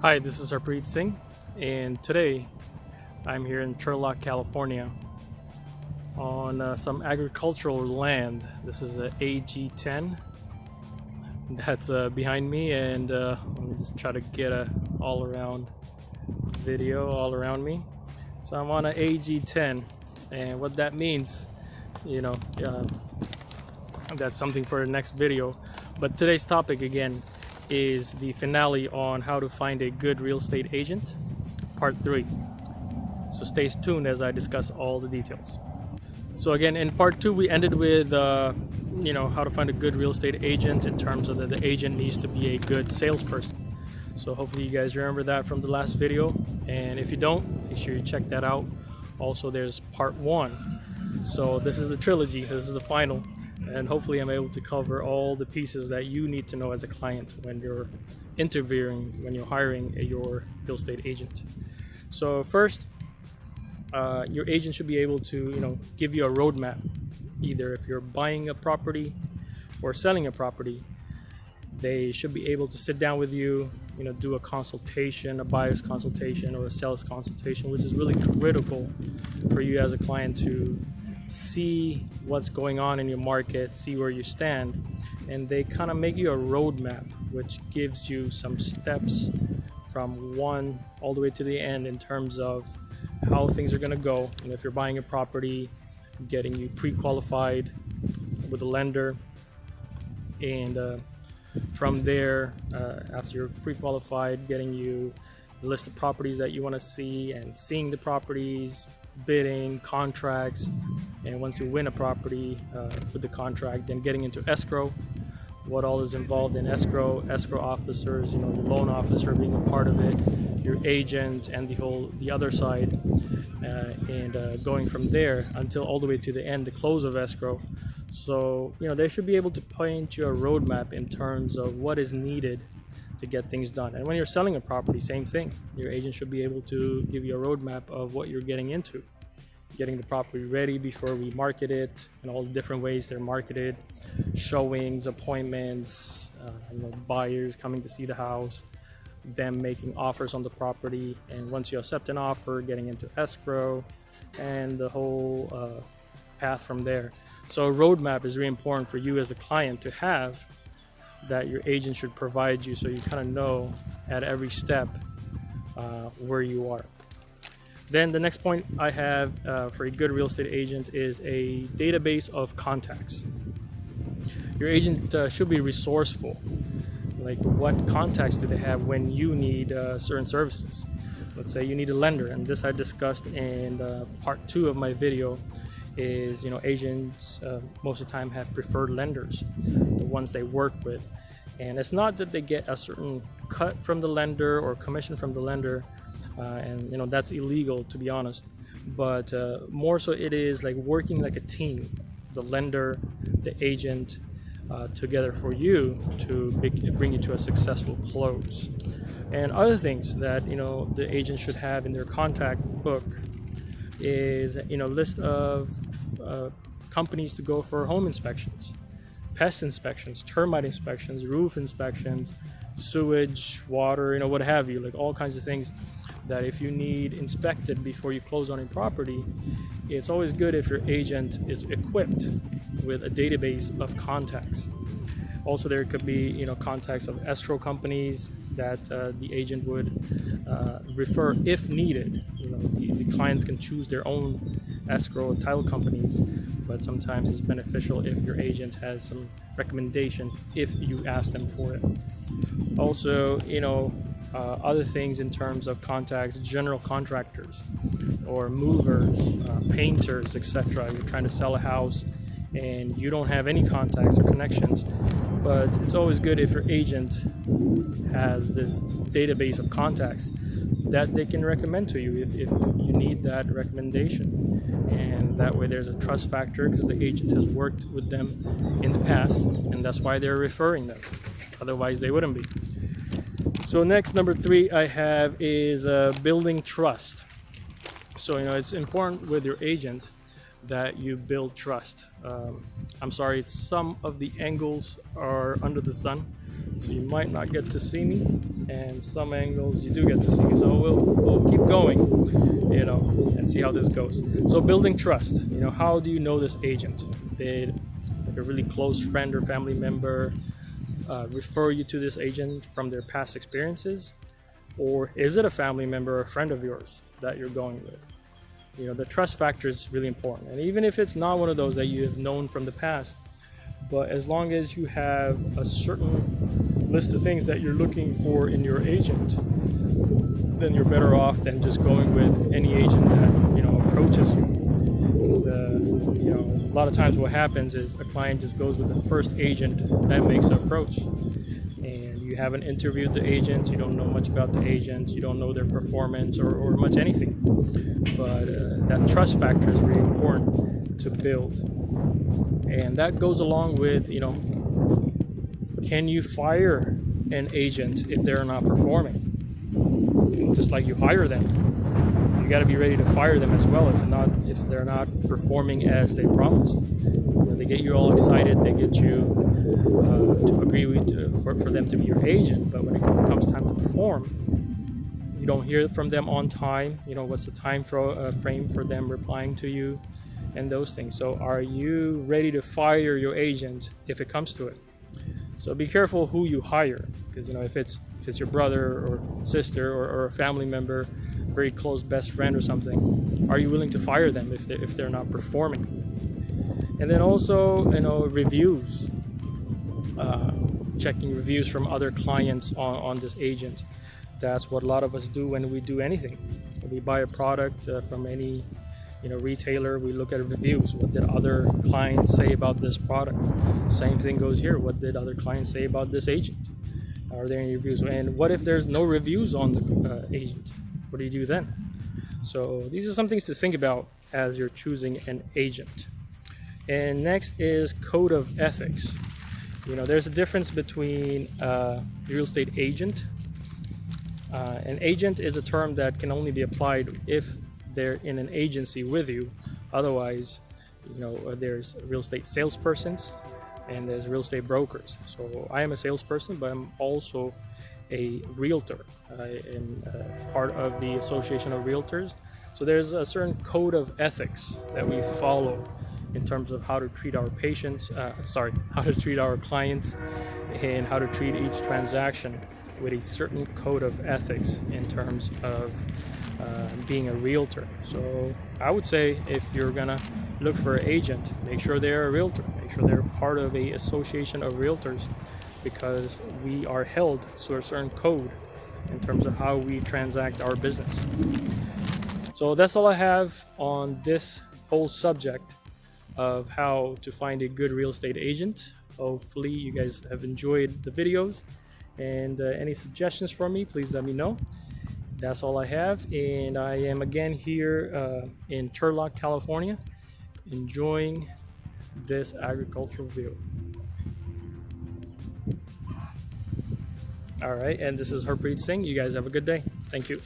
Hi, this is Harpreet Singh, and today I'm here in Trilogy, California on some agricultural land. This is a AG10 that's behind me, and let me just try to get a all-around video all around me. So I'm on an AG10, and what that means, that's something for the next video. But today's topic again is the finale on how to find a good real estate agent, part 3. So stay tuned as I discuss all the details. So again, in part 2 we ended with how to find a good real estate agent in terms of that the agent needs to be a good salesperson. So hopefully you guys remember that from the last video, and if you don't, make sure you check that out. Also, there's part 1. So this is the trilogy, this is the final, and hopefully I'm able to cover all the pieces that you need to know as a client when you're interviewing, when you're hiring your real estate agent. So first, your agent should be able to give you a roadmap. Either if you're buying a property or selling a property, they should be able to sit down with you, do a consultation, a buyer's consultation or a sales consultation, which is really critical for you as a client to see what's going on in your market, see where you stand, and they kind of make you a roadmap, which gives you some steps from one all the way to the end in terms of how things are going to go. And if you're buying a property, getting you pre-qualified with a lender, and from there, after you're pre-qualified, getting you the list of properties that you want to see and seeing the properties, bidding, contracts, and once you win a property with the contract, then getting into escrow, what all is involved in escrow officers, your loan officer being a part of it, your agent, and the other side, and going from there until all the way to the end, the close of escrow. So they should be able to paint you a roadmap in terms of what is needed to get things done. And when you're selling a property, same thing. Your agent should be able to give you a roadmap of what you're getting into, getting the property ready before we market it, and all the different ways they're marketed, showings, appointments, buyers coming to see the house, them making offers on the property, and once you accept an offer, getting into escrow, and the whole path from there. So a roadmap is really important for you as a client to have, that your agent should provide you, so you kind of know at every step where you are. Then the next point I have for a good real estate agent is a database of contacts. Your agent should be resourceful. Like, what contacts do they have when you need certain services? Let's say you need a lender, and this I discussed in part 2 of my video. Is agents most of the time have preferred lenders, the ones they work with, and it's not that they get a certain cut from the lender or commission from the lender, and that's illegal, to be honest, but more so it is like working like a team, the lender, the agent, together for you to bring you to a successful close. And other things that the agent should have in their contact book is list of companies to go for home inspections, pest inspections, termite inspections, roof inspections, sewage, water, what have you, like all kinds of things that if you need inspected before you close on a property, it's always good if your agent is equipped with a database of contacts. Also, there could be contacts of escrow companies that the agent would refer if needed. The clients can choose their own escrow or title companies, but sometimes it's beneficial if your agent has some recommendation if you ask them for it. Also, other things in terms of contacts, general contractors or movers, painters, etc. You're trying to sell a house and you don't have any contacts or connections, but it's always good if your agent has this database of contacts that they can recommend to you if you need that recommendation. And that way there's a trust factor because the agent has worked with them in the past, and that's why they're referring them. Otherwise they wouldn't be. So next, number 3 I have is building trust. So it's important with your agent that you build trust. I'm sorry, some of the angles are under the sun, so you might not get to see me, and some angles you do get to see me. So we'll keep going, and see how this goes. So building trust. How do you know this agent? Did like a really close friend or family member refer you to this agent from their past experiences, or is it a family member or a friend of yours that you're going with? The trust factor is really important, and even if it's not one of those that you have known from the past, but as long as you have a certain list of things that you're looking for in your agent, then you're better off than just going with any agent that approaches you. Because a lot of times what happens is a client just goes with the first agent that makes an approach, and you haven't interviewed the agent, you don't know much about the agent, you don't know their performance or much anything. But that trust factor is really important to build, and that goes along with can you fire an agent if they're not performing? Just like you hire them, you got to be ready to fire them as well if they're not performing as they promised. They get you all excited, they get you to agree for them to be your agent, but when it comes time to perform, you don't hear from them on time. What's the time frame for them replying to you, and those things. So are you ready to fire your agent if it comes to it? So be careful who you hire, because if it's your brother or sister or a family member, a very close best friend or something, are you willing to fire them if they're not performing? And then also reviews, checking reviews from other clients on this agent. That's what a lot of us do when we do anything. We buy a product from any retailer, we look at reviews. What did other clients say about this product? Same thing goes here. What did other clients say about this agent? Are there any reviews? And what if there's no reviews on the agent? What do you do then? So these are some things to think about as you're choosing an agent. And next is code of ethics. There's a difference between real estate agent. An agent is a term that can only be applied if they're in an agency with you. Otherwise, there's real estate salespersons and there's real estate brokers. So I am a salesperson, but I'm also a realtor. I am part of the Association of Realtors. So there's a certain code of ethics that we follow in terms of how to treat our how to treat our clients, and how to treat each transaction with a certain code of ethics in terms of being a realtor. So I would say if you're gonna look for an agent, make sure they're a realtor, make sure they're part of a association of realtors, because we are held to a certain code in terms of how we transact our business. So that's all I have on this whole subject of how to find a good real estate agent. Hopefully you guys have enjoyed the videos, and any suggestions from me, please let me know. That's all I have, and I am again here in Turlock, California, enjoying this agricultural view. All right, and this is Harpreet Singh. You guys have a good day. Thank you.